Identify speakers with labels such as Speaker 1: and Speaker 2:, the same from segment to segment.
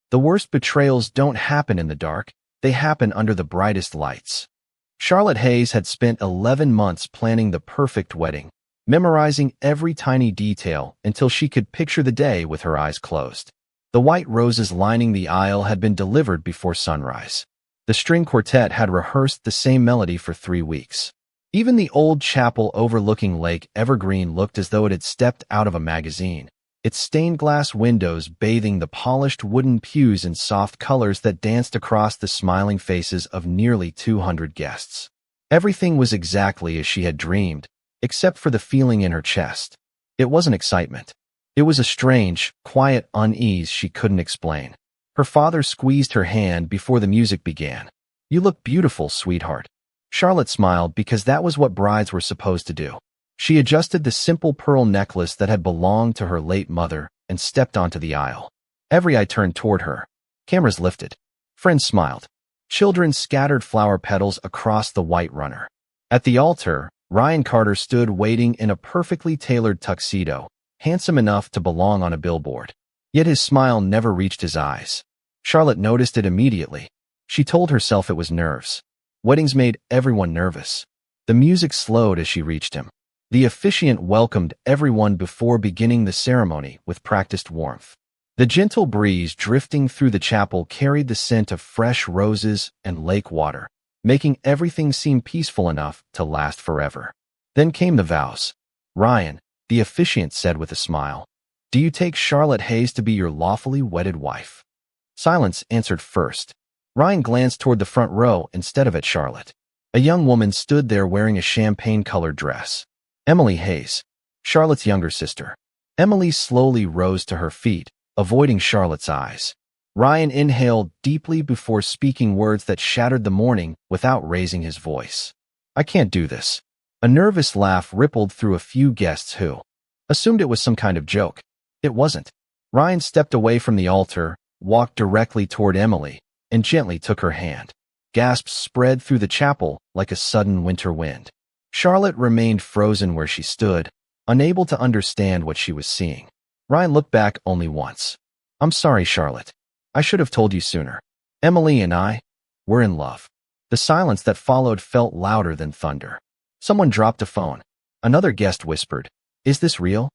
Speaker 1: The worst betrayals don't happen in the dark, they happen under the brightest lights. Charlotte Hayes had spent 11 months planning the perfect wedding, memorizing every tiny detail until she could picture the day with her eyes closed. The white roses lining the aisle had been delivered before sunrise. The string quartet had rehearsed the same melody for 3 weeks. Even the old chapel overlooking Lake Evergreen looked as though it had stepped out of a magazine, its stained glass windows bathing the polished wooden pews in soft colors that danced across the smiling faces of nearly 200 guests. Everything was exactly as she had dreamed, except for the feeling in her chest. It wasn't excitement. It was a strange, quiet unease she couldn't explain. Her father squeezed her hand before the music began. "You look beautiful, sweetheart." Charlotte smiled because that was what brides were supposed to do. She adjusted the simple pearl necklace that had belonged to her late mother and stepped onto the aisle. Every eye turned toward her. Cameras lifted. Friends smiled. Children scattered flower petals across the white runner. At the altar, Ryan Carter stood waiting in a perfectly tailored tuxedo, handsome enough to belong on a billboard. Yet his smile never reached his eyes. Charlotte noticed it immediately. She told herself it was nerves. Weddings made everyone nervous. The music slowed as she reached him. The officiant welcomed everyone before beginning the ceremony with practiced warmth. The gentle breeze drifting through the chapel carried the scent of fresh roses and lake water, making everything seem peaceful enough to last forever. Then came the vows. "Ryan," the officiant said with a smile, "do you take Charlotte Hayes to be your lawfully wedded wife?" Silence answered first. Ryan glanced toward the front row instead of at Charlotte. A young woman stood there wearing a champagne-colored dress. Emily Hayes, Charlotte's younger sister. Emily slowly rose to her feet, avoiding Charlotte's eyes. Ryan inhaled deeply before speaking words that shattered the morning without raising his voice. "I can't do this." A nervous laugh rippled through a few guests who assumed it was some kind of joke. It wasn't. Ryan stepped away from the altar, walked directly toward Emily, and gently took her hand. Gasps spread through the chapel like a sudden winter wind. Charlotte remained frozen where she stood, unable to understand what she was seeing. Ryan looked back only once. "I'm sorry, Charlotte. I should have told you sooner. Emily and I, we're in love." The silence that followed felt louder than thunder. Someone dropped a phone. Another guest whispered, "Is this real?"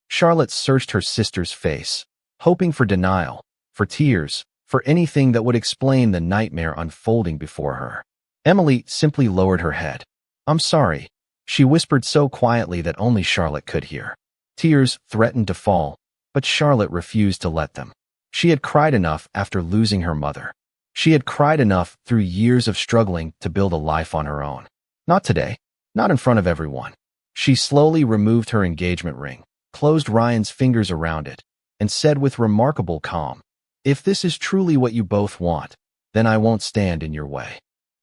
Speaker 1: Charlotte searched her sister's face, hoping for denial, for tears, for anything that would explain the nightmare unfolding before her. Emily simply lowered her head. "I'm sorry," she whispered so quietly that only Charlotte could hear. Tears threatened to fall, but Charlotte refused to let them. She had cried enough after losing her mother. She had cried enough through years of struggling to build a life on her own. Not today, not in front of everyone. She slowly removed her engagement ring, closed Ryan's fingers around it, and said with remarkable calm, "If this is truly what you both want, then I won't stand in your way."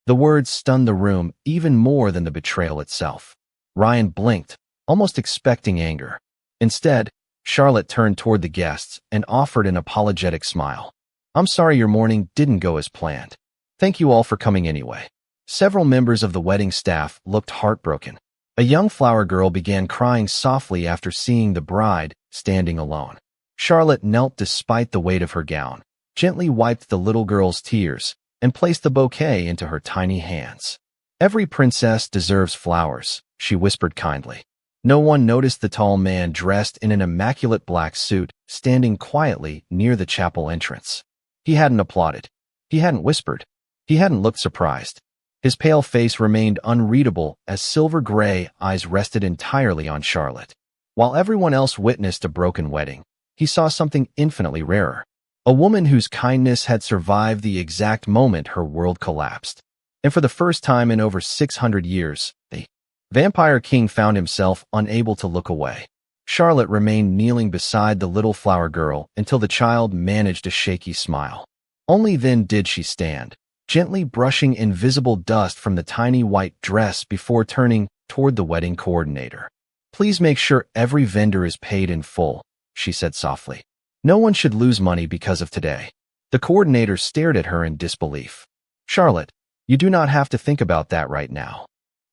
Speaker 1: The words stunned the room even more than the betrayal itself. Ryan blinked, almost expecting anger. Instead, Charlotte turned toward the guests and offered an apologetic smile. "I'm sorry your morning didn't go as planned. Thank you all for coming anyway." Several members of the wedding staff looked heartbroken. A young flower girl began crying softly after seeing the bride standing alone. Charlotte knelt despite the weight of her gown, gently wiped the little girl's tears, and placed the bouquet into her tiny hands. "Every princess deserves flowers," she whispered kindly. No one noticed the tall man dressed in an immaculate black suit standing quietly near the chapel entrance. He hadn't applauded. He hadn't whispered. He hadn't looked surprised. His pale face remained unreadable as silver-gray eyes rested entirely on Charlotte. While everyone else witnessed a broken wedding, he saw something infinitely rarer. A woman whose kindness had survived the exact moment her world collapsed. And for the first time in over 600 years, the Vampire King found himself unable to look away. Charlotte remained kneeling beside the little flower girl until the child managed a shaky smile. Only then did she stand, gently brushing invisible dust from the tiny white dress before turning toward the wedding coordinator. "Please make sure every vendor is paid in full," she said softly. "No one should lose money because of today." The coordinator stared at her in disbelief. "Charlotte, you do not have to think about that right now."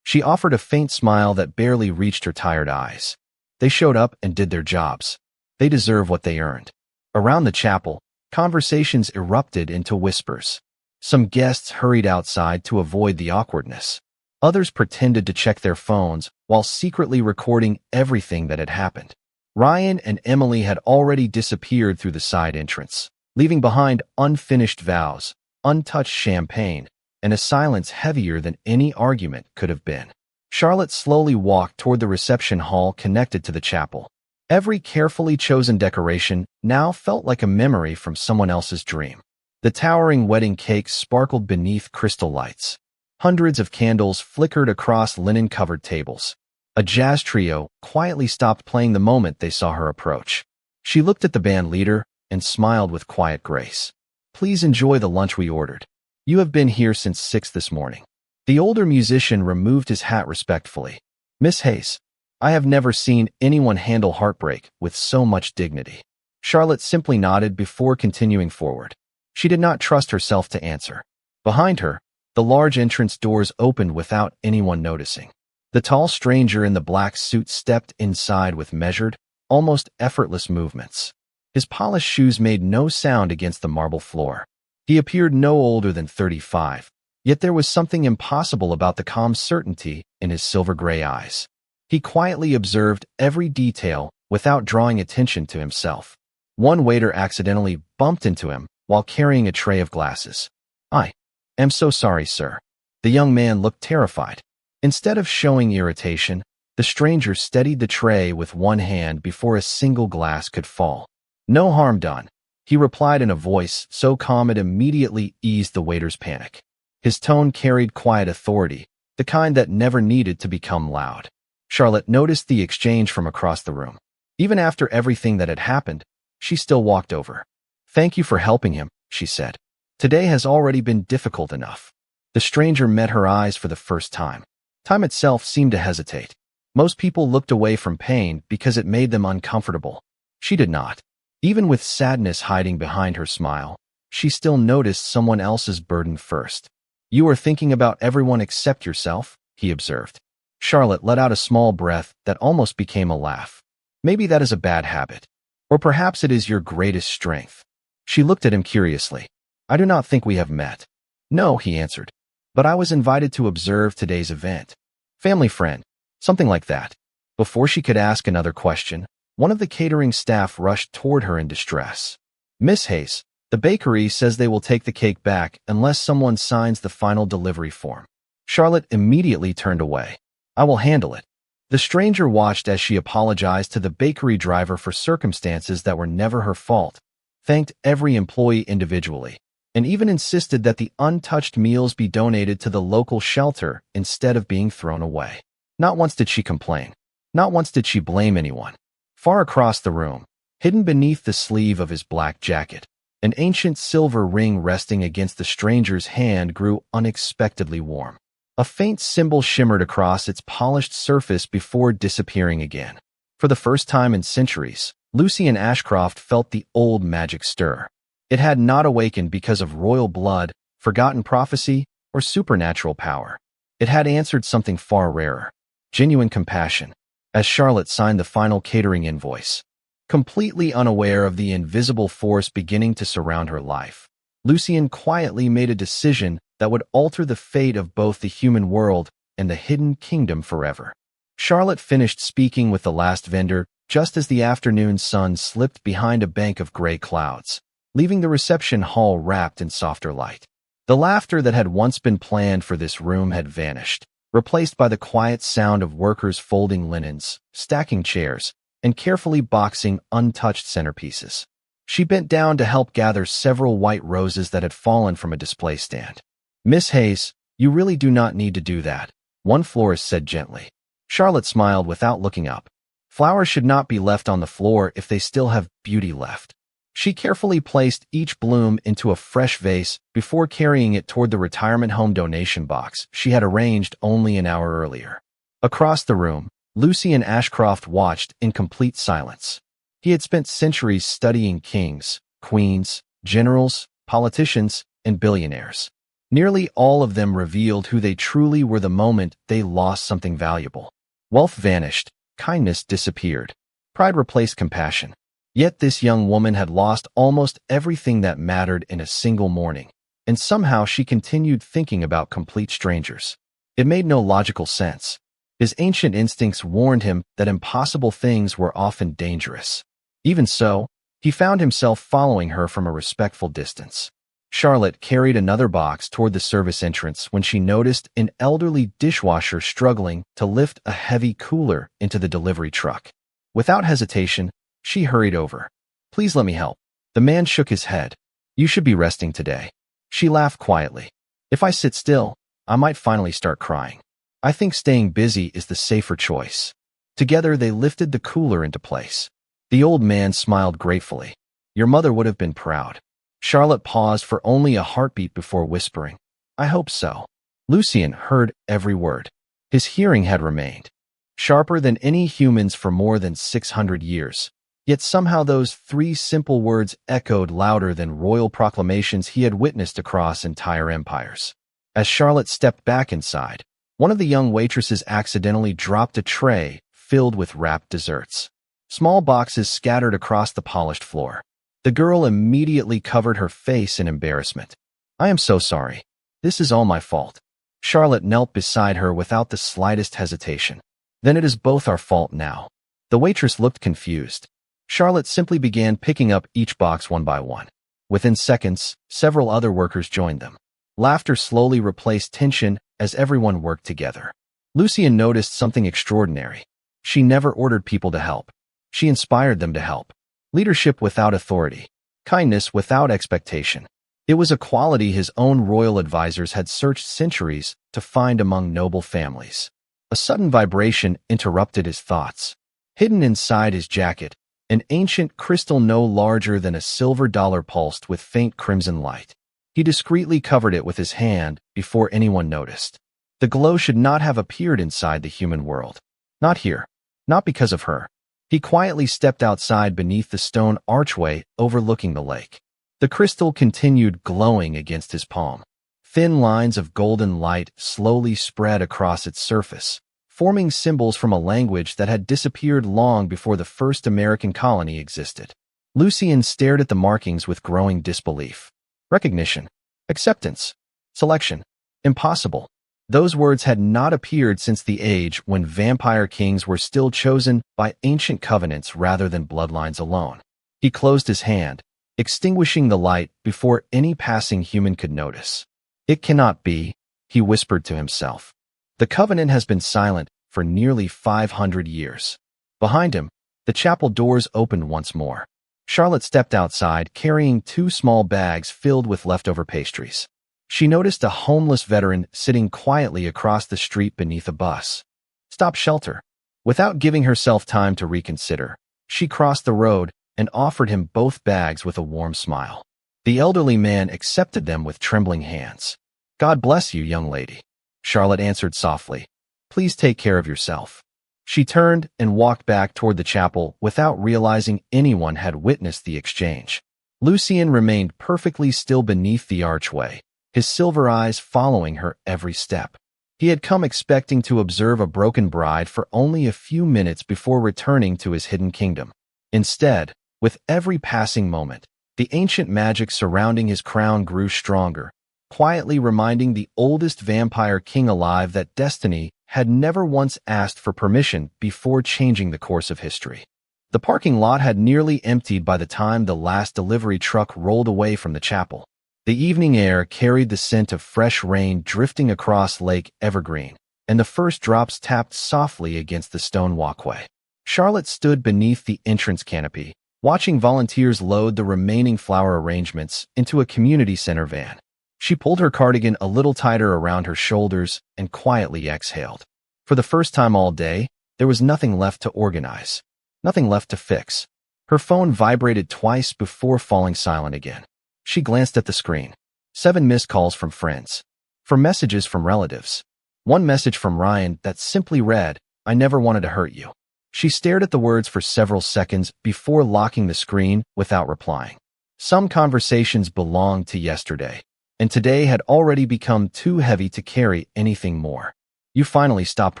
Speaker 1: She offered a faint smile that barely reached her tired eyes. "They showed up and did their jobs. They deserve what they earned." Around the chapel, Conversations erupted into whispers. Some guests hurried outside to avoid the awkwardness. Others pretended to check their phones while secretly recording everything that had happened. Ryan and Emily had already disappeared through the side entrance, leaving behind unfinished vows, untouched champagne, and a silence heavier than any argument could have been. Charlotte slowly walked toward the reception hall connected to the chapel. Every carefully chosen decoration now felt like a memory from someone else's dream. The towering wedding cake sparkled beneath crystal lights. Hundreds of candles flickered across linen-covered tables. A jazz trio quietly stopped playing the moment they saw her approach. She looked at the band leader and smiled with quiet grace. "Please enjoy the lunch we ordered. You have been here since 6 this morning." The older musician removed his hat respectfully. "Miss Hayes, I have never seen anyone handle heartbreak with so much dignity." Charlotte simply nodded before continuing forward. She did not trust herself to answer. Behind her, the large entrance doors opened without anyone noticing. The tall stranger in the black suit stepped inside with measured, almost effortless movements. His polished shoes made no sound against the marble floor. He appeared no older than 35, yet there was something impossible about the calm certainty in his silver-gray eyes. He quietly observed every detail without drawing attention to himself. One waiter accidentally bumped into him while carrying a tray of glasses. "I am so sorry, sir." The young man looked terrified. Instead of showing irritation, the stranger steadied the tray with one hand before a single glass could fall. "No harm done," he replied in a voice so calm it immediately eased the waiter's panic. His tone carried quiet authority, the kind that never needed to become loud. Charlotte noticed the exchange from across the room. Even after everything that had happened, she still walked over. "Thank you for helping him," she said. "Today has already been difficult enough." The stranger met her eyes for the first time. Time itself seemed to hesitate. Most people looked away from pain because it made them uncomfortable. She did not. Even with sadness hiding behind her smile, she still noticed someone else's burden first. "You are thinking about everyone except yourself," he observed. Charlotte let out a small breath that almost became a laugh. "Maybe that is a bad habit. Or perhaps it is your greatest strength." She looked at him curiously. "I do not think we have met." "No," he answered. "But I was invited to observe today's event. Family friend, something like that." Before she could ask another question, one of the catering staff rushed toward her in distress. "Miss Hayes, the bakery says they will take the cake back unless someone signs the final delivery form." Charlotte immediately turned away. "I will handle it." The stranger watched as she apologized to the bakery driver for circumstances that were never her fault, thanked every employee individually, and even insisted that the untouched meals be donated to the local shelter instead of being thrown away. Not once did she complain. Not once did she blame anyone. Far across the room, hidden beneath the sleeve of his black jacket, an ancient silver ring resting against the stranger's hand grew unexpectedly warm. A faint symbol shimmered across its polished surface before disappearing again. For the first time in centuries, Lucian Ashcroft felt the old magic stir. It had not awakened because of royal blood, forgotten prophecy, or supernatural power. It had answered something far rarer: genuine compassion, as Charlotte signed the final catering invoice. Completely unaware of the invisible force beginning to surround her life, Lucian quietly made a decision that would alter the fate of both the human world and the hidden kingdom forever. Charlotte finished speaking with the last vendor just as the afternoon sun slipped behind a bank of gray clouds, leaving the reception hall wrapped in softer light. The laughter that had once been planned for this room had vanished, replaced by the quiet sound of workers folding linens, stacking chairs, and carefully boxing untouched centerpieces. She bent down to help gather several white roses that had fallen from a display stand. "Miss Hayes, you really do not need to do that," one florist said gently. Charlotte smiled without looking up. Flowers should not be left on the floor if they still have beauty left. She carefully placed each bloom into a fresh vase before carrying it toward the retirement home donation box she had arranged only an hour earlier. Across the room, Lucian Ashcroft watched in complete silence. He had spent centuries studying kings, queens, generals, politicians, and billionaires. Nearly all of them revealed who they truly were the moment they lost something valuable. Wealth vanished, kindness disappeared, pride replaced compassion. Yet this young woman had lost almost everything that mattered in a single morning, and somehow she continued thinking about complete strangers. It made no logical sense. His ancient instincts warned him that impossible things were often dangerous. Even so, he found himself following her from a respectful distance. Charlotte carried another box toward the service entrance when she noticed an elderly dishwasher struggling to lift a heavy cooler into the delivery truck. Without hesitation, she hurried over. "Please let me help." The man shook his head. "You should be resting today." She laughed quietly. "If I sit still, I might finally start crying. I think staying busy is the safer choice." Together, they lifted the cooler into place. The old man smiled gratefully. "Your mother would have been proud." Charlotte paused for only a heartbeat before whispering, "I hope so." Lucien heard every word. His hearing had remained sharper than any human's for more than 600 years. Yet somehow those 3 simple words echoed louder than royal proclamations he had witnessed across entire empires. As Charlotte stepped back inside, one of the young waitresses accidentally dropped a tray filled with wrapped desserts. Small boxes scattered across the polished floor. The girl immediately covered her face in embarrassment. "I am so sorry. This is all my fault." Charlotte knelt beside her without the slightest hesitation. "Then it is both our fault now." The waitress looked confused. Charlotte simply began picking up each box one by one. Within seconds, several other workers joined them. Laughter slowly replaced tension as everyone worked together. Lucien noticed something extraordinary. She never ordered people to help. She inspired them to help. Leadership without authority. Kindness without expectation. It was a quality his own royal advisors had searched centuries to find among noble families. A sudden vibration interrupted his thoughts. Hidden inside his jacket, an ancient crystal no larger than a silver dollar pulsed with faint crimson light. He discreetly covered it with his hand before anyone noticed. The glow should not have appeared inside the human world. Not here. Not because of her. He quietly stepped outside beneath the stone archway overlooking the lake. The crystal continued glowing against his palm. Thin lines of golden light slowly spread across its surface, forming symbols from a language that had disappeared long before the first American colony existed. Lucien stared at the markings with growing disbelief. Recognition. Acceptance. Selection. Impossible. Those words had not appeared since the age when vampire kings were still chosen by ancient covenants rather than bloodlines alone. He closed his hand, extinguishing the light before any passing human could notice. "It cannot be," he whispered to himself. "The covenant has been silent for nearly 500 years." Behind him, the chapel doors opened once more. Charlotte stepped outside, carrying 2 small bags filled with leftover pastries. She noticed a homeless veteran sitting quietly across the street beneath a bus. Stop shelter. Without giving herself time to reconsider, she crossed the road and offered him both bags with a warm smile. The elderly man accepted them with trembling hands. "God bless you, young lady," Charlotte answered softly. "Please take care of yourself." She turned and walked back toward the chapel without realizing anyone had witnessed the exchange. Lucien remained perfectly still beneath the archway, his silver eyes following her every step. He had come expecting to observe a broken bride for only a few minutes before returning to his hidden kingdom. Instead, with every passing moment, the ancient magic surrounding his crown grew stronger, quietly reminding the oldest vampire king alive that destiny had never once asked for permission before changing the course of history. The parking lot had nearly emptied by the time the last delivery truck rolled away from the chapel. The evening air carried the scent of fresh rain drifting across Lake Evergreen, and the first drops tapped softly against the stone walkway. Charlotte stood beneath the entrance canopy, watching volunteers load the remaining flower arrangements into a community center van. She pulled her cardigan a little tighter around her shoulders and quietly exhaled. For the first time all day, there was nothing left to organize, nothing left to fix. Her phone vibrated twice before falling silent again. She glanced at the screen. 7 missed calls from friends. 4 messages from relatives. 1 message from Ryan that simply read, "I never wanted to hurt you." She stared at the words for several seconds before locking the screen without replying. Some conversations belonged to yesterday, and today had already become too heavy to carry anything more. "You finally stopped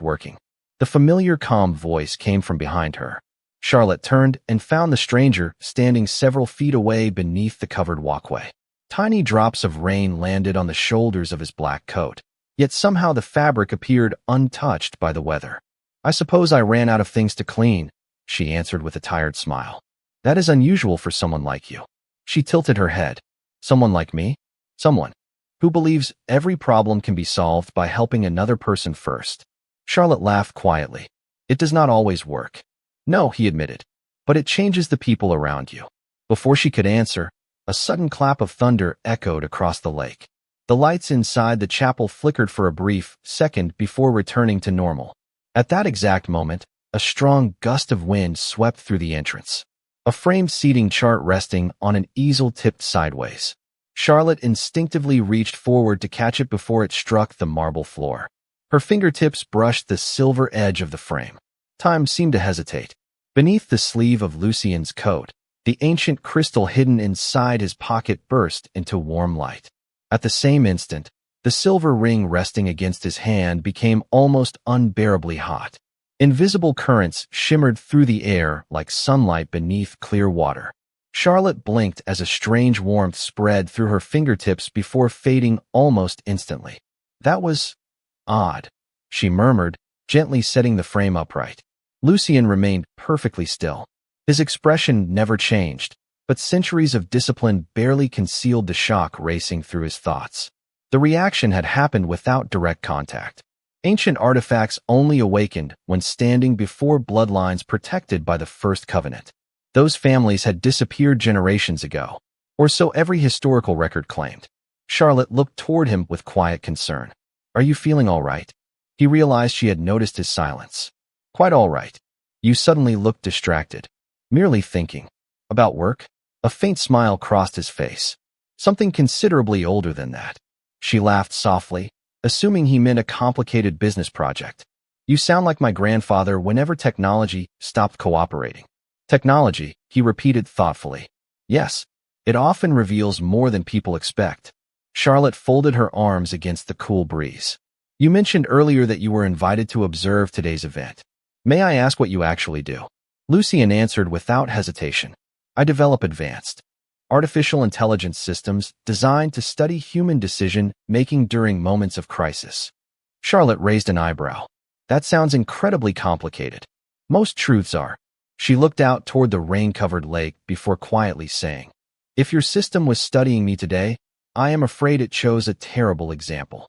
Speaker 1: working." The familiar calm voice came from behind her. Charlotte turned and found the stranger standing several feet away beneath the covered walkway. Tiny drops of rain landed on the shoulders of his black coat, yet somehow the fabric appeared untouched by the weather. "I suppose I ran out of things to clean," she answered with a tired smile. "That is unusual for someone like you." She tilted her head. "Someone like me? Someone who believes every problem can be solved by helping another person first." Charlotte laughed quietly. "It does not always work." "No," he admitted, "but it changes the people around you." Before she could answer, a sudden clap of thunder echoed across the lake. The lights inside the chapel flickered for a brief second before returning to normal. At that exact moment, a strong gust of wind swept through the entrance. A framed seating chart resting on an easel tipped sideways. Charlotte instinctively reached forward to catch it before it struck the marble floor. Her fingertips brushed the silver edge of the frame. Time seemed to hesitate. Beneath the sleeve of Lucien's coat, the ancient crystal hidden inside his pocket burst into warm light. At the same instant, the silver ring resting against his hand became almost unbearably hot. Invisible currents shimmered through the air like sunlight beneath clear water. Charlotte blinked as a strange warmth spread through her fingertips before fading almost instantly. "That was odd," she murmured, gently setting the frame upright. Lucien remained perfectly still. His expression never changed, but centuries of discipline barely concealed the shock racing through his thoughts. The reaction had happened without direct contact. Ancient artifacts only awakened when standing before bloodlines protected by the First Covenant. Those families had disappeared generations ago, or so every historical record claimed. Charlotte looked toward him with quiet concern. "Are you feeling all right?" He realized she had noticed his silence. "Quite all right." "You suddenly looked distracted." "Merely thinking." "About work?" A faint smile crossed his face. "Something considerably older than that." She laughed softly, assuming he meant a complicated business project. "You sound like my grandfather whenever technology stopped cooperating." "Technology," he repeated thoughtfully. "Yes, it often reveals more than people expect." Charlotte folded her arms against the cool breeze. "You mentioned earlier that you were invited to observe today's event. May I ask what you actually do?" Lucien answered without hesitation. "I develop advanced artificial intelligence systems designed to study human decision-making during moments of crisis." Charlotte raised an eyebrow. "That sounds incredibly complicated." "Most truths are." She looked out toward the rain-covered lake before quietly saying, "If your system was studying me today, I am afraid it chose a terrible example."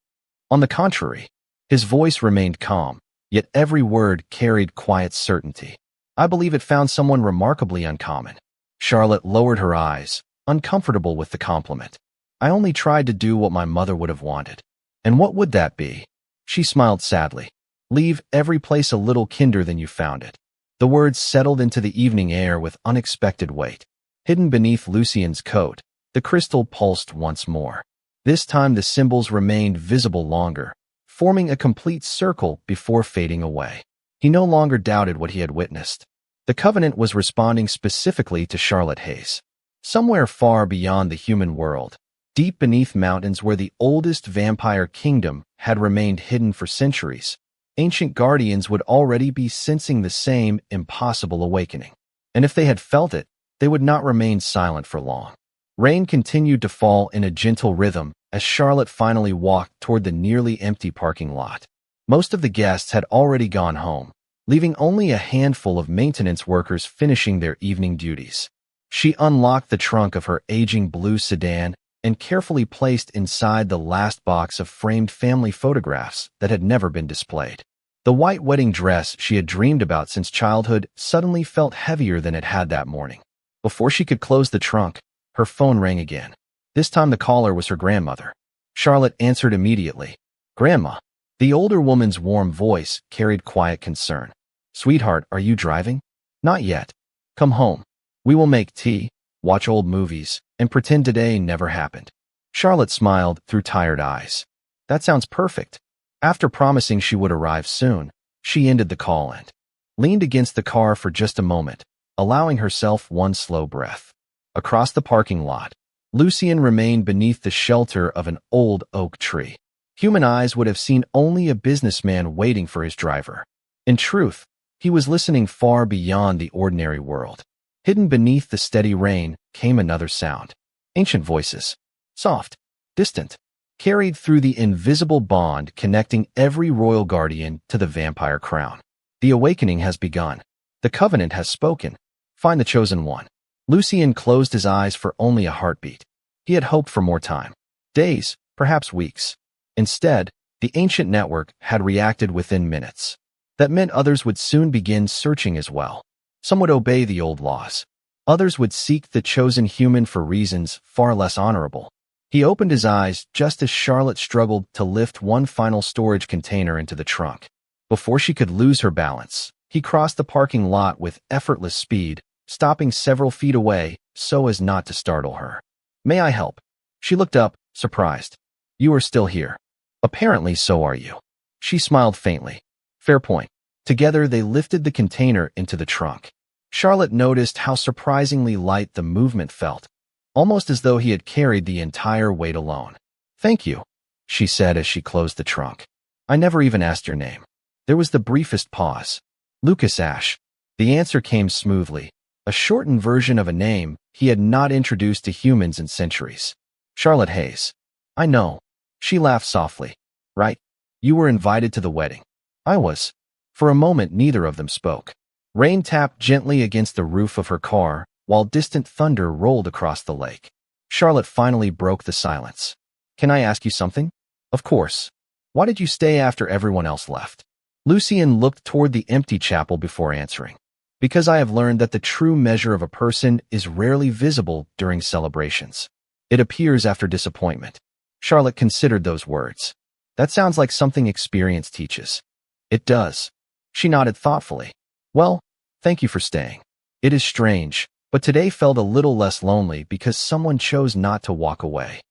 Speaker 1: On the contrary, his voice remained calm, yet every word carried quiet certainty. "I believe it found someone remarkably uncommon." Charlotte lowered her eyes, uncomfortable with the compliment. "I only tried to do what my mother would have wanted." "And what would that be?" She smiled sadly. "Leave every place a little kinder than you found it." The words settled into the evening air with unexpected weight. Hidden beneath Lucien's coat, the crystal pulsed once more. This time the symbols remained visible longer, forming a complete circle before fading away. He no longer doubted what he had witnessed. The Covenant was responding specifically to Charlotte Hayes. Somewhere far beyond the human world, deep beneath mountains where the oldest vampire kingdom had remained hidden for centuries, ancient guardians would already be sensing the same impossible awakening. And if they had felt it, they would not remain silent for long. Rain continued to fall in a gentle rhythm as Charlotte finally walked toward the nearly empty parking lot. Most of the guests had already gone home, leaving only a handful of maintenance workers finishing their evening duties. She unlocked the trunk of her aging blue sedan and carefully placed inside the last box of framed family photographs that had never been displayed. The white wedding dress she had dreamed about since childhood suddenly felt heavier than it had that morning. Before she could close the trunk, her phone rang again. This time the caller was her grandmother. Charlotte answered immediately. "Grandma." The older woman's warm voice carried quiet concern. "Sweetheart, are you driving?" "Not yet." "Come home. We will make tea, watch old movies, and pretend today never happened." Charlotte smiled through tired eyes. "That sounds perfect." After promising she would arrive soon, she ended the call and leaned against the car for just a moment, allowing herself one slow breath. Across the parking lot, Lucien remained beneath the shelter of an old oak tree. Human eyes would have seen only a businessman waiting for his driver. In truth, He was listening far beyond the ordinary world. Hidden beneath the steady rain came another sound. Ancient voices. Soft, distant, carried through the invisible bond connecting every royal guardian to the vampire crown. The awakening has begun. The covenant has spoken. Find the chosen one. Lucien closed his eyes for only a heartbeat. He had hoped for more time. Days, perhaps weeks. Instead, the ancient network had reacted within minutes. That meant others would soon begin searching as well. Some would obey the old laws. Others would seek the chosen human for reasons far less honorable. He opened his eyes just as Charlotte struggled to lift one final storage container into the trunk. Before she could lose her balance, he crossed the parking lot with effortless speed, stopping several feet away so as not to startle her. "May I help?" She looked up, surprised. "You are still here. Apparently so are you." She smiled faintly. "Fair point." Together they lifted the container into the trunk. Charlotte noticed how surprisingly light the movement felt, almost as though he had carried the entire weight alone. "Thank you," she said as she closed the trunk. "I never even asked your name." There was the briefest pause. "Lucas Ashe." The answer came smoothly, a shortened version of a name he had not introduced to humans in centuries. "Charlotte Hayes." "I know." She laughed softly. "Right. You were invited to the wedding." "I was." For a moment neither of them spoke. Rain tapped gently against the roof of her car, while distant thunder rolled across the lake. Charlotte finally broke the silence. "Can I ask you something?" "Of course." "Why did you stay after everyone else left?" Lucien looked toward the empty chapel before answering. "Because I have learned that the true measure of a person is rarely visible during celebrations. It appears after disappointment." Charlotte considered those words. "That sounds like something experience teaches." "It does." She nodded thoughtfully. "Well, thank you for staying. It is strange, but today felt a little less lonely because someone chose not to walk away."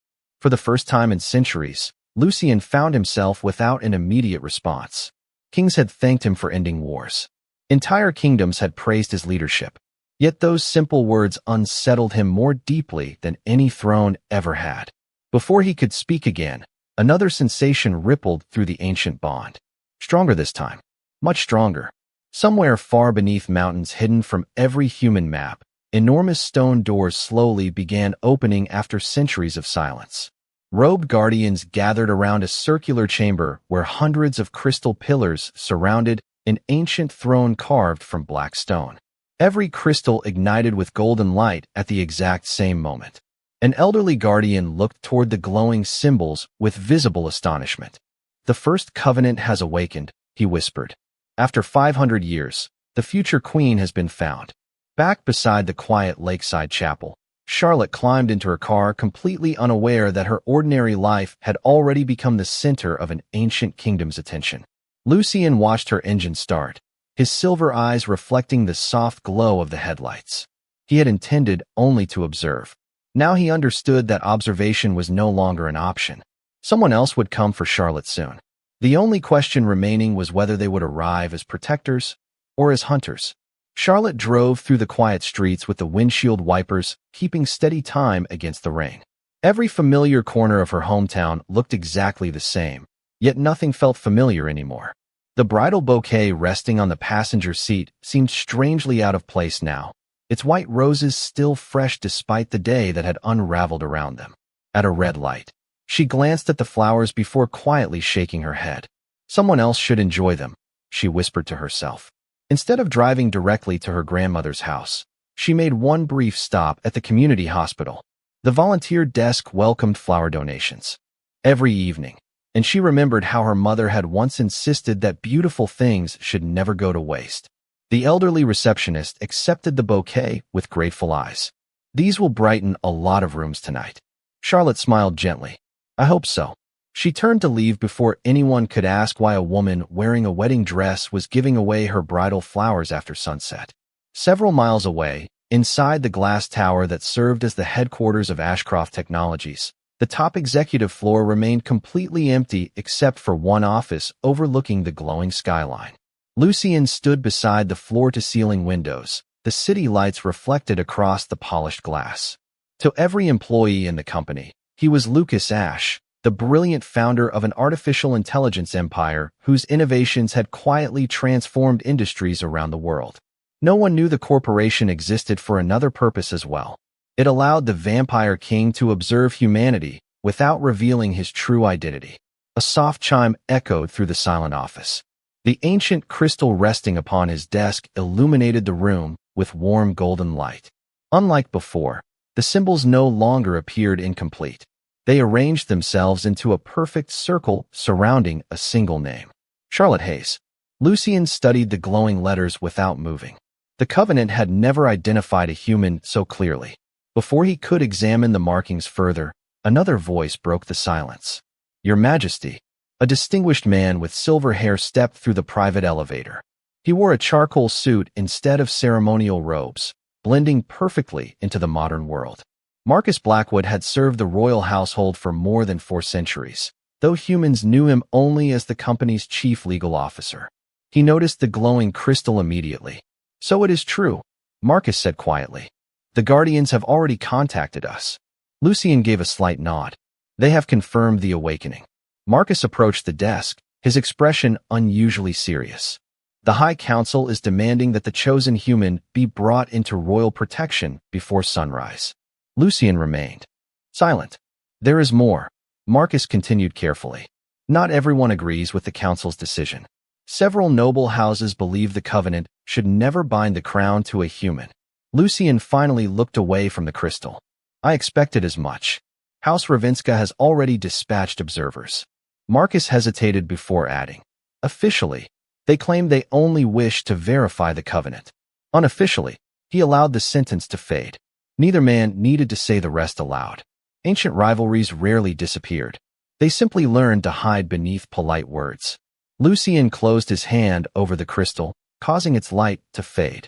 Speaker 1: For the first time in centuries, Lucien found himself without an immediate response. Kings had thanked him for ending wars. Entire kingdoms had praised his leadership. Yet those simple words unsettled him more deeply than any throne ever had. Before he could speak again, another sensation rippled through the ancient bond. Stronger this time. Much stronger. Somewhere far beneath mountains hidden from every human map, enormous stone doors slowly began opening after centuries of silence. Robed guardians gathered around a circular chamber where hundreds of crystal pillars surrounded an ancient throne carved from black stone. Every crystal ignited with golden light at the exact same moment. An elderly guardian looked toward the glowing symbols with visible astonishment. "The first covenant has awakened," he whispered. "After 500 years, the future queen has been found." Back beside the quiet lakeside chapel, Charlotte climbed into her car completely unaware that her ordinary life had already become the center of an ancient kingdom's attention. Lucien watched her engine start, his silver eyes reflecting the soft glow of the headlights. He had intended only to observe. Now he understood that observation was no longer an option. Someone else would come for Charlotte soon. The only question remaining was whether they would arrive as protectors or as hunters. Charlotte drove through the quiet streets with the windshield wipers, keeping steady time against the rain. Every familiar corner of her hometown looked exactly the same, yet nothing felt familiar anymore. The bridal bouquet resting on the passenger seat seemed strangely out of place now, its white roses still fresh despite the day that had unraveled around them. At a red light, she glanced at the flowers before quietly shaking her head. Someone else should enjoy them, she whispered to herself. Instead of driving directly to her grandmother's house, she made one brief stop at the community hospital. The volunteer desk welcomed flower donations every evening, and she remembered how her mother had once insisted that beautiful things should never go to waste. The elderly receptionist accepted the bouquet with grateful eyes. "These will brighten a lot of rooms tonight." Charlotte smiled gently. "I hope so." She turned to leave before anyone could ask why a woman wearing a wedding dress was giving away her bridal flowers after sunset. Several miles away, inside the glass tower that served as the headquarters of Ashcroft Technologies, the top executive floor remained completely empty except for one office overlooking the glowing skyline. Lucien stood beside the floor-to-ceiling windows, the city lights reflected across the polished glass. To every employee in the company, he was Lucas Ashe, the brilliant founder of an artificial intelligence empire whose innovations had quietly transformed industries around the world. No one knew the corporation existed for another purpose as well. It allowed the vampire king to observe humanity without revealing his true identity. A soft chime echoed through the silent office. The ancient crystal resting upon his desk illuminated the room with warm golden light. Unlike before, the symbols no longer appeared incomplete. They arranged themselves into a perfect circle surrounding a single name. Charlotte Hayes. Lucian studied the glowing letters without moving. The Covenant had never identified a human so clearly. Before he could examine the markings further, another voice broke the silence. Your Majesty. A distinguished man with silver hair stepped through the private elevator. He wore a charcoal suit instead of ceremonial robes, blending perfectly into the modern world. Marcus Blackwood had served the royal household for more than 4 centuries, though humans knew him only as the company's chief legal officer. He noticed the glowing crystal immediately. So it is true, Marcus said quietly. The Guardians have already contacted us. Lucian gave a slight nod. They have confirmed the awakening. Marcus approached the desk, his expression unusually serious. The High Council is demanding that the chosen human be brought into royal protection before sunrise. Lucian remained silent. There is more, Marcus continued carefully. Not everyone agrees with the council's decision. Several noble houses believe the Covenant should never bind the crown to a human. Lucian finally looked away from the crystal. I expected as much. House Ravinska has already dispatched observers. Marcus hesitated before adding. Officially, they claim they only wish to verify the Covenant. Unofficially, he allowed the sentence to fade. Neither man needed to say the rest aloud. Ancient rivalries rarely disappeared. They simply learned to hide beneath polite words. Lucian closed his hand over the crystal, causing its light to fade.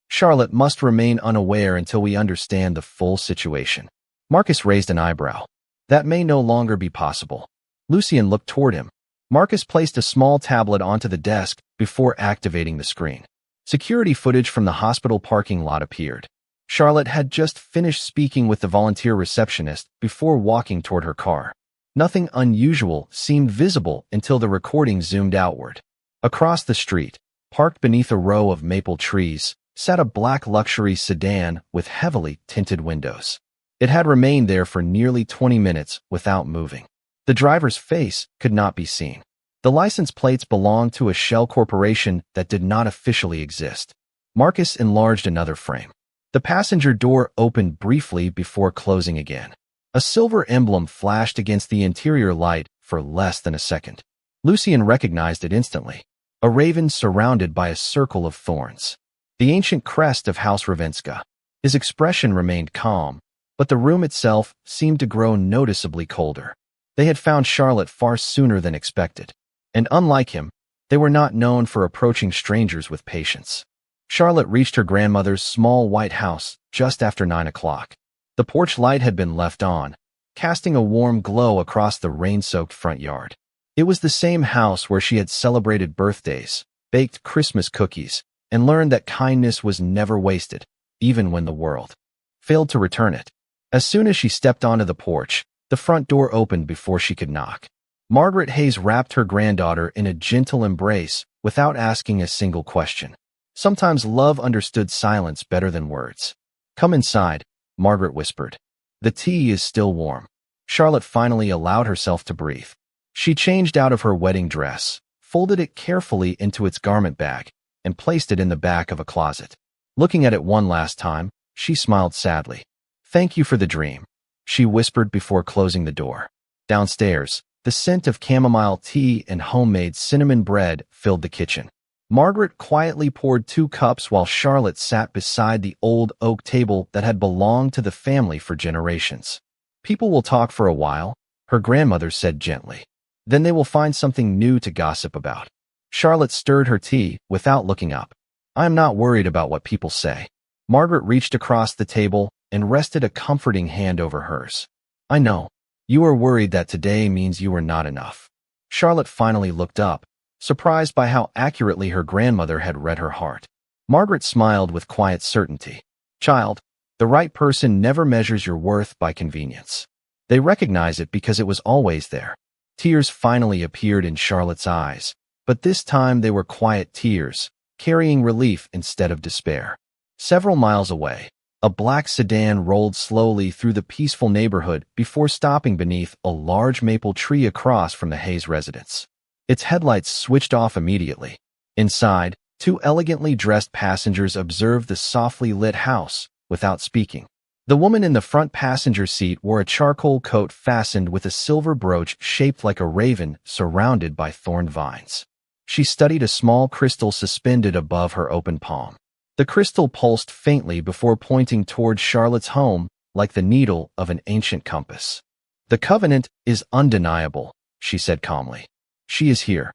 Speaker 1: Charlotte must remain unaware until we understand the full situation. Marcus raised an eyebrow. That may no longer be possible. Lucian looked toward him. Marcus placed a small tablet onto the desk before activating the screen. Security footage from the hospital parking lot appeared. Charlotte had just finished speaking with the volunteer receptionist before walking toward her car. Nothing unusual seemed visible until the recording zoomed outward. Across the street, parked beneath a row of maple trees, sat a black luxury sedan with heavily tinted windows. It had remained there for nearly 20 minutes without moving. The driver's face could not be seen. The license plates belonged to a shell corporation that did not officially exist. Marcus enlarged another frame. The passenger door opened briefly before closing again. A silver emblem flashed against the interior light for less than a second. Lucian recognized it instantly. A raven surrounded by a circle of thorns. The ancient crest of House Ravinska. His expression remained calm, but the room itself seemed to grow noticeably colder. They had found Charlotte far sooner than expected. And unlike him, they were not known for approaching strangers with patience. Charlotte reached her grandmother's small white house just after 9 o'clock. The porch light had been left on, casting a warm glow across the rain-soaked front yard. It was the same house where she had celebrated birthdays, baked Christmas cookies, and learned that kindness was never wasted, even when the world failed to return it. As soon as she stepped onto the porch, the front door opened before she could knock. Margaret Hayes wrapped her granddaughter in a gentle embrace without asking a single question. Sometimes love understood silence better than words. Come inside, Margaret whispered. The tea is still warm. Charlotte finally allowed herself to breathe. She changed out of her wedding dress, folded it carefully into its garment bag, and placed it in the back of a closet. Looking at it one last time, she smiled sadly. Thank you for the dream, she whispered before closing the door. Downstairs, the scent of chamomile tea and homemade cinnamon bread filled the kitchen. Margaret quietly poured 2 cups while Charlotte sat beside the old oak table that had belonged to the family for generations. People will talk for a while, her grandmother said gently. Then they will find something new to gossip about. Charlotte stirred her tea without looking up. I am not worried about what people say. Margaret reached across the table and rested a comforting hand over hers. I know. You are worried that today means you are not enough. Charlotte finally looked up, surprised by how accurately her grandmother had read her heart. Margaret smiled with quiet certainty. Child, the right person never measures your worth by convenience. They recognize it because it was always there. Tears finally appeared in Charlotte's eyes, but this time they were quiet tears, carrying relief instead of despair. Several miles away, a black sedan rolled slowly through the peaceful neighborhood before stopping beneath a large maple tree across from the Hayes residence. Its headlights switched off immediately. Inside, two elegantly dressed passengers observed the softly lit house without speaking. The woman in the front passenger seat wore a charcoal coat fastened with a silver brooch shaped like a raven surrounded by thorn vines. She studied a small crystal suspended above her open palm. The crystal pulsed faintly before pointing toward Charlotte's home like the needle of an ancient compass. "The covenant is undeniable," she said calmly. "She is here."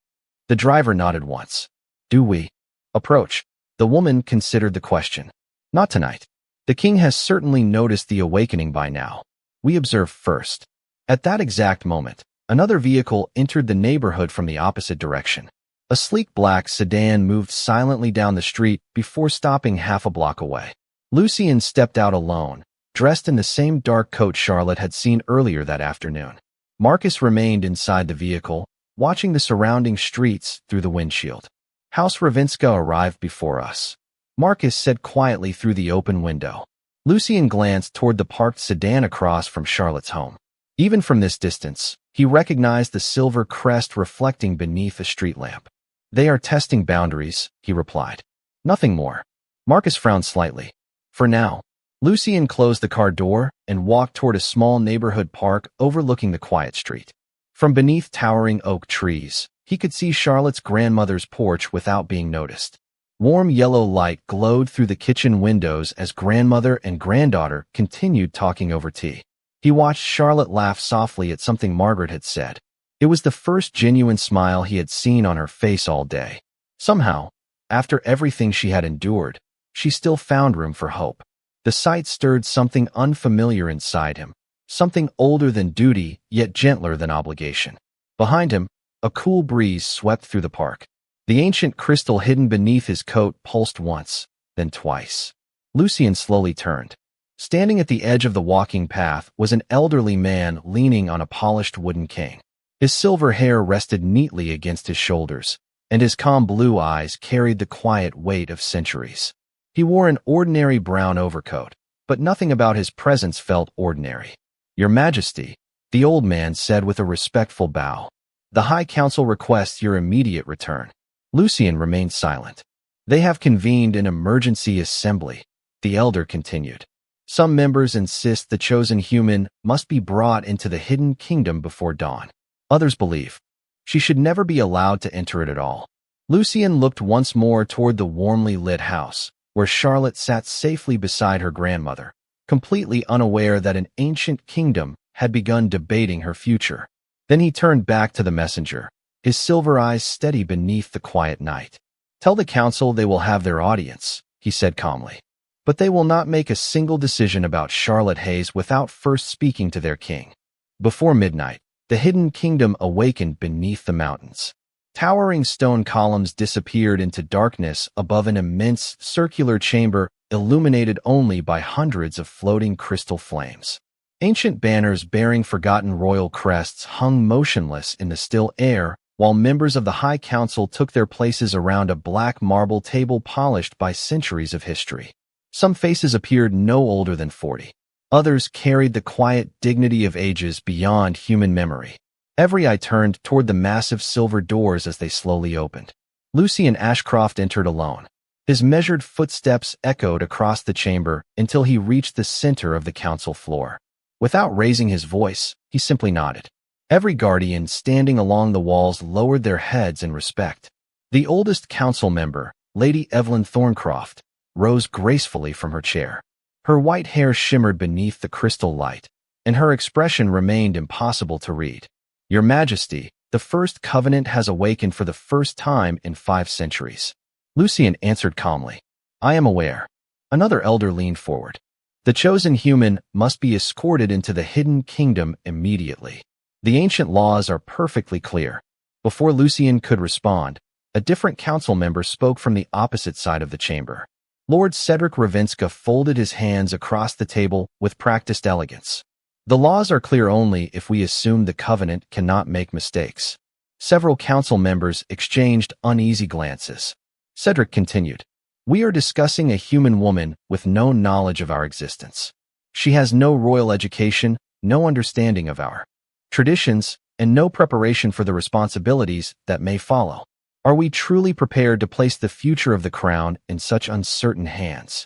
Speaker 1: The driver nodded once. "Do we approach?" The woman considered the question. "Not tonight. The king has certainly noticed the awakening by now. We observe first." At that exact moment, another vehicle entered the neighborhood from the opposite direction. A sleek black sedan moved silently down the street before stopping half a block away. Lucien stepped out alone, dressed in the same dark coat Charlotte had seen earlier that afternoon. Marcus remained inside the vehicle, watching the surrounding streets through the windshield. "House Ravinska arrived before us," Marcus said quietly through the open window. Lucien glanced toward the parked sedan across from Charlotte's home. Even from this distance, he recognized the silver crest reflecting beneath a street lamp. "They are testing boundaries," he replied. "Nothing more." Marcus frowned slightly. For now. Lucien closed the car door and walked toward a small neighborhood park overlooking the quiet street. From beneath towering oak trees, he could see Charlotte's grandmother's porch without being noticed. Warm yellow light glowed through the kitchen windows as grandmother and granddaughter continued talking over tea. He watched Charlotte laugh softly at something Margaret had said. It was the first genuine smile he had seen on her face all day. Somehow, after everything she had endured, she still found room for hope. The sight stirred something unfamiliar inside him, something older than duty, yet gentler than obligation. Behind him, a cool breeze swept through the park. The ancient crystal hidden beneath his coat pulsed once, then twice. Lucien slowly turned. Standing at the edge of the walking path was an elderly man leaning on a polished wooden cane. His silver hair rested neatly against his shoulders, and his calm blue eyes carried the quiet weight of centuries. He wore an ordinary brown overcoat, but nothing about his presence felt ordinary. "Your Majesty," the old man said with a respectful bow, "the High Council requests your immediate return." Lucien remained silent. "They have convened an emergency assembly," the elder continued. "Some members insist the chosen human must be brought into the hidden kingdom before dawn. Others believe she should never be allowed to enter it at all." Lucien looked once more toward the warmly lit house, where Charlotte sat safely beside her grandmother, completely unaware that an ancient kingdom had begun debating her future. Then he turned back to the messenger, his silver eyes steady beneath the quiet night. "Tell the council they will have their audience," he said calmly. "But they will not make a single decision about Charlotte Hayes without first speaking to their king." Before midnight, the hidden kingdom awakened beneath the mountains. Towering stone columns disappeared into darkness above an immense circular chamber illuminated only by hundreds of floating crystal flames. Ancient banners bearing forgotten royal crests hung motionless in the still air, while members of the High Council took their places around a black marble table polished by centuries of history. Some faces appeared no older than 40. Others carried the quiet dignity of ages beyond human memory. Every eye turned toward the massive silver doors as they slowly opened. Lucien Ashcroft entered alone. His measured footsteps echoed across the chamber until he reached the center of the council floor. Without raising his voice, he simply nodded. Every guardian standing along the walls lowered their heads in respect. The oldest council member, Lady Evelyn Thorncroft, rose gracefully from her chair. Her white hair shimmered beneath the crystal light, and her expression remained impossible to read. "Your Majesty, the First Covenant has awakened for the first time in 5 centuries. Lucien answered calmly. "I am aware." Another elder leaned forward. "The chosen human must be escorted into the hidden kingdom immediately. The ancient laws are perfectly clear." Before Lucien could respond, a different council member spoke from the opposite side of the chamber. Lord Cedric Ravinska folded his hands across the table with practiced elegance. The laws are clear only if we assume the covenant cannot make mistakes. Several council members exchanged uneasy glances. Cedric continued, "We are discussing a human woman with no knowledge of our existence. She has no royal education, no understanding of our traditions, and no preparation for the responsibilities that may follow. Are we truly prepared to place the future of the crown in such uncertain hands?"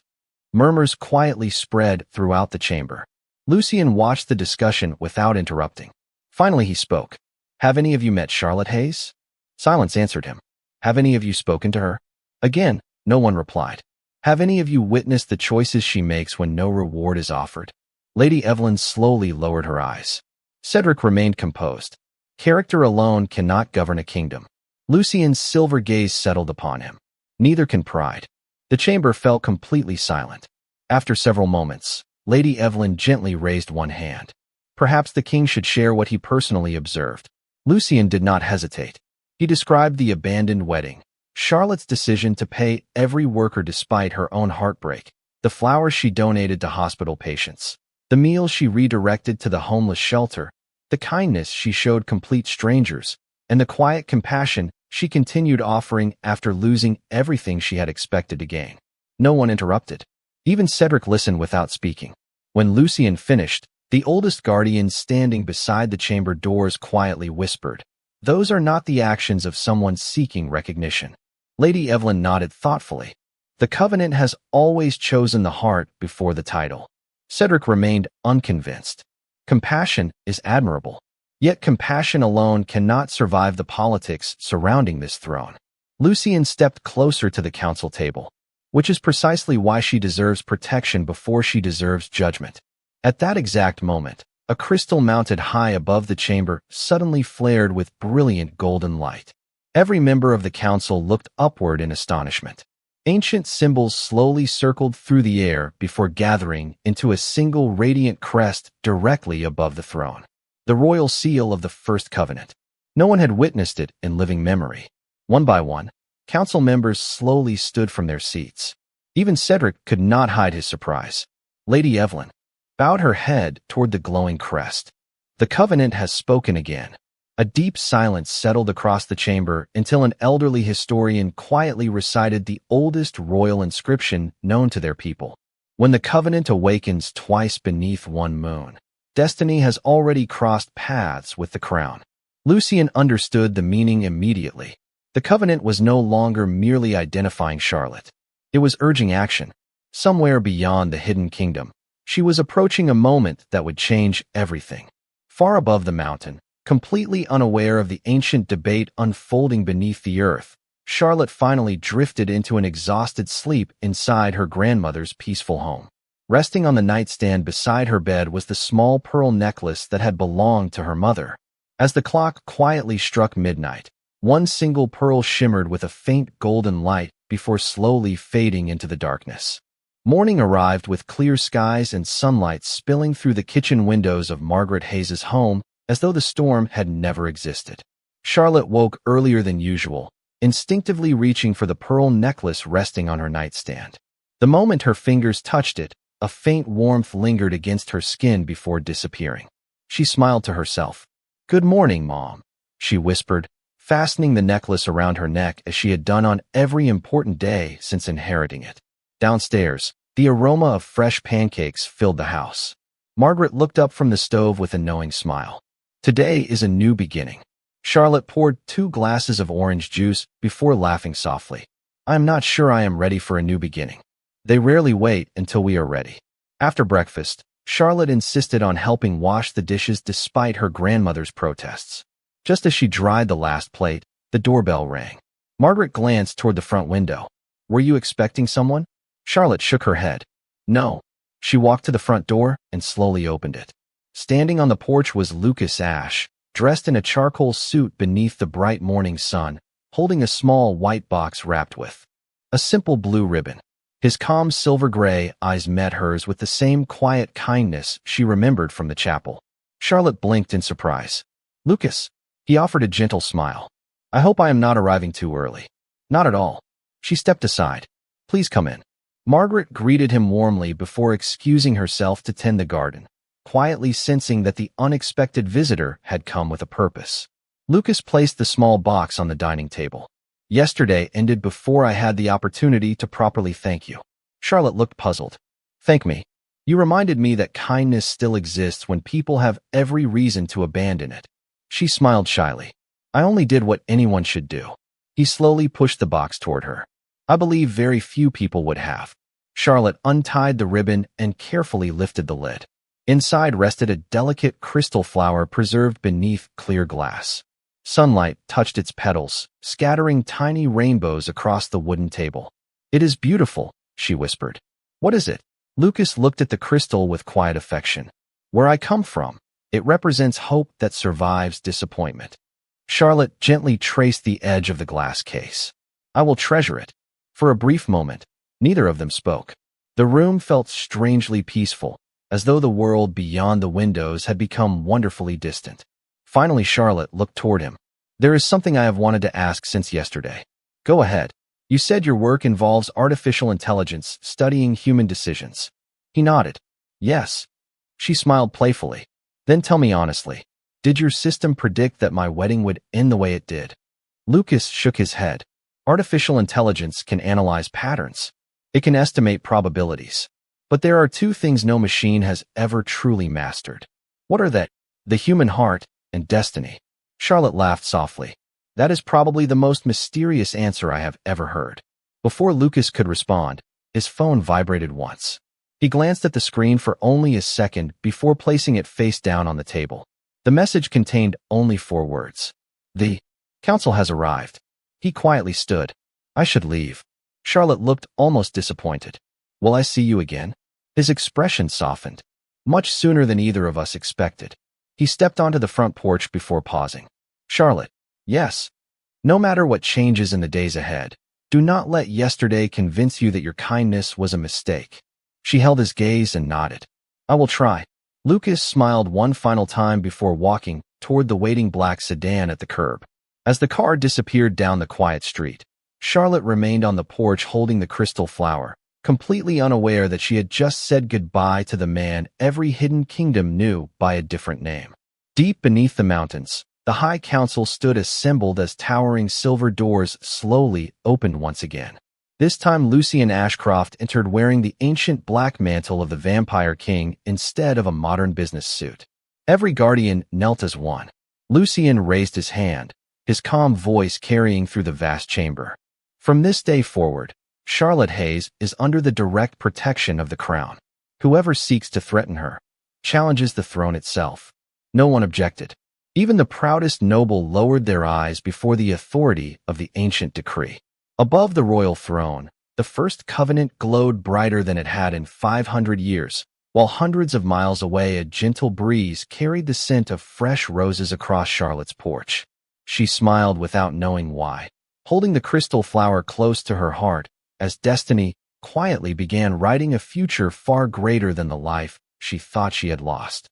Speaker 1: Murmurs quietly spread throughout the chamber. Lucien watched the discussion without interrupting. Finally he spoke. "Have any of you met Charlotte Hayes?" Silence answered him. "Have any of you spoken to her?" Again, no one replied. "Have any of you witnessed the choices she makes when no reward is offered?" Lady Evelyn slowly lowered her eyes. Cedric remained composed. Character alone cannot govern a kingdom. Lucien's silver gaze settled upon him. Neither can pride. The chamber fell completely silent. After several moments, Lady Evelyn gently raised one hand. Perhaps the king should share what he personally observed. Lucien did not hesitate. He described the abandoned wedding, Charlotte's decision to pay every worker despite her own heartbreak, the flowers she donated to hospital patients, the meals she redirected to the homeless shelter, the kindness she showed complete strangers, and the quiet compassion she continued offering after losing everything she had expected to gain. No one interrupted. Even Cedric listened without speaking. When Lucien finished, the oldest guardian standing beside the chamber doors quietly whispered, "Those are not the actions of someone seeking recognition." Lady Evelyn nodded thoughtfully. "The covenant has always chosen the heart before the title." Cedric remained unconvinced. Compassion is admirable. Yet compassion alone cannot survive the politics surrounding this throne. Lucien stepped closer to the council table, which is precisely why she deserves protection before she deserves judgment. At that exact moment, a crystal mounted high above the chamber suddenly flared with brilliant golden light. Every member of the council looked upward in astonishment. Ancient symbols slowly circled through the air before gathering into a single radiant crest directly above the throne. The royal seal of the First Covenant. No one had witnessed it in living memory. One by one, council members slowly stood from their seats. Even Cedric could not hide his surprise. Lady Evelyn bowed her head toward the glowing crest. The covenant has spoken again. A deep silence settled across the chamber until an elderly historian quietly recited the oldest royal inscription known to their people. "When the covenant awakens twice beneath one moon, destiny has already crossed paths with the crown." Lucien understood the meaning immediately. The covenant was no longer merely identifying Charlotte. It was urging action. Somewhere beyond the hidden kingdom, she was approaching a moment that would change everything. Far above the mountain, completely unaware of the ancient debate unfolding beneath the earth, Charlotte finally drifted into an exhausted sleep inside her grandmother's peaceful home. Resting on the nightstand beside her bed was the small pearl necklace that had belonged to her mother. As the clock quietly struck midnight, one single pearl shimmered with a faint golden light before slowly fading into the darkness. Morning arrived with clear skies and sunlight spilling through the kitchen windows of Margaret Hayes's home as though the storm had never existed. Charlotte woke earlier than usual, instinctively reaching for the pearl necklace resting on her nightstand. The moment her fingers touched it, a faint warmth lingered against her skin before disappearing. She smiled to herself. "Good morning, Mom," she whispered, fastening the necklace around her neck as she had done on every important day since inheriting it. Downstairs, the aroma of fresh pancakes filled the house. Margaret looked up from the stove with a knowing smile. Today is a new beginning. Charlotte poured 2 glasses of orange juice before laughing softly. "I am not sure I am ready for a new beginning." They rarely wait until we are ready. After breakfast, Charlotte insisted on helping wash the dishes despite her grandmother's protests. Just as she dried the last plate, the doorbell rang. Margaret glanced toward the front window. "Were you expecting someone?" Charlotte shook her head. "No." She walked to the front door and slowly opened it. Standing on the porch was Lucas Ashe, dressed in a charcoal suit beneath the bright morning sun, holding a small white box wrapped with a simple blue ribbon. His calm silver-gray eyes met hers with the same quiet kindness she remembered from the chapel. Charlotte blinked in surprise. "Lucas," he offered a gentle smile. "I hope I am not arriving too early." "Not at all." She stepped aside. "Please come in." Margaret greeted him warmly before excusing herself to tend the garden. quietly sensing that the unexpected visitor had come with a purpose. Lucas placed the small box on the dining table. Yesterday ended before I had the opportunity to properly thank you. Charlotte looked puzzled. Thank me. You reminded me that kindness still exists when people have every reason to abandon it. She smiled shyly. I only did what anyone should do. He slowly pushed the box toward her. I believe very few people would have. Charlotte untied the ribbon and carefully lifted the lid. Inside rested a delicate crystal flower preserved beneath clear glass. Sunlight touched its petals, scattering tiny rainbows across the wooden table. It is beautiful, she whispered. What is it? Lucas looked at the crystal with quiet affection. Where I come from, it represents hope that survives disappointment. Charlotte gently traced the edge of the glass case. I will treasure it. For a brief moment, neither of them spoke. The room felt strangely peaceful, as though the world beyond the windows had become wonderfully distant. Finally, Charlotte looked toward him. There is something I have wanted to ask since yesterday. Go ahead. You said your work involves artificial intelligence, studying human decisions. He nodded. Yes. She smiled playfully. Then tell me honestly, did your system predict that my wedding would end the way it did? Lucas shook his head. Artificial intelligence can analyze patterns. It can estimate probabilities. But there are two things no machine has ever truly mastered. What are they? The human heart and destiny. Charlotte laughed softly. That is probably the most mysterious answer I have ever heard. Before Lucas could respond, his phone vibrated once. He glanced at the screen for only a second before placing it face down on the table. The message contained only 4 words. The council has arrived. He quietly stood. I should leave. Charlotte looked almost disappointed. Will I see you again? His expression softened. Much sooner than either of us expected. He stepped onto the front porch before pausing. Charlotte, yes. No matter what changes in the days ahead, do not let yesterday convince you that your kindness was a mistake. She held his gaze and nodded. I will try. Lucas smiled one final time before walking toward the waiting black sedan at the curb. As the car disappeared down the quiet street, Charlotte remained on the porch holding the crystal flower, completely unaware that she had just said goodbye to the man every hidden kingdom knew by a different name. Deep beneath the mountains, the High Council stood assembled as towering silver doors slowly opened once again. This time Lucian Ashcroft entered wearing the ancient black mantle of the Vampire King instead of a modern business suit. Every guardian knelt as one. Lucian raised his hand, his calm voice carrying through the vast chamber. From this day forward, Charlotte Hayes is under the direct protection of the crown. Whoever seeks to threaten her challenges the throne itself. No one objected. Even the proudest noble lowered their eyes before the authority of the ancient decree. Above the royal throne, the first covenant glowed brighter than it had in 500 years, while hundreds of miles away a gentle breeze carried the scent of fresh roses across Charlotte's porch. She smiled without knowing why, holding the crystal flower close to her heart as destiny quietly began writing a future far greater than the life she thought she had lost.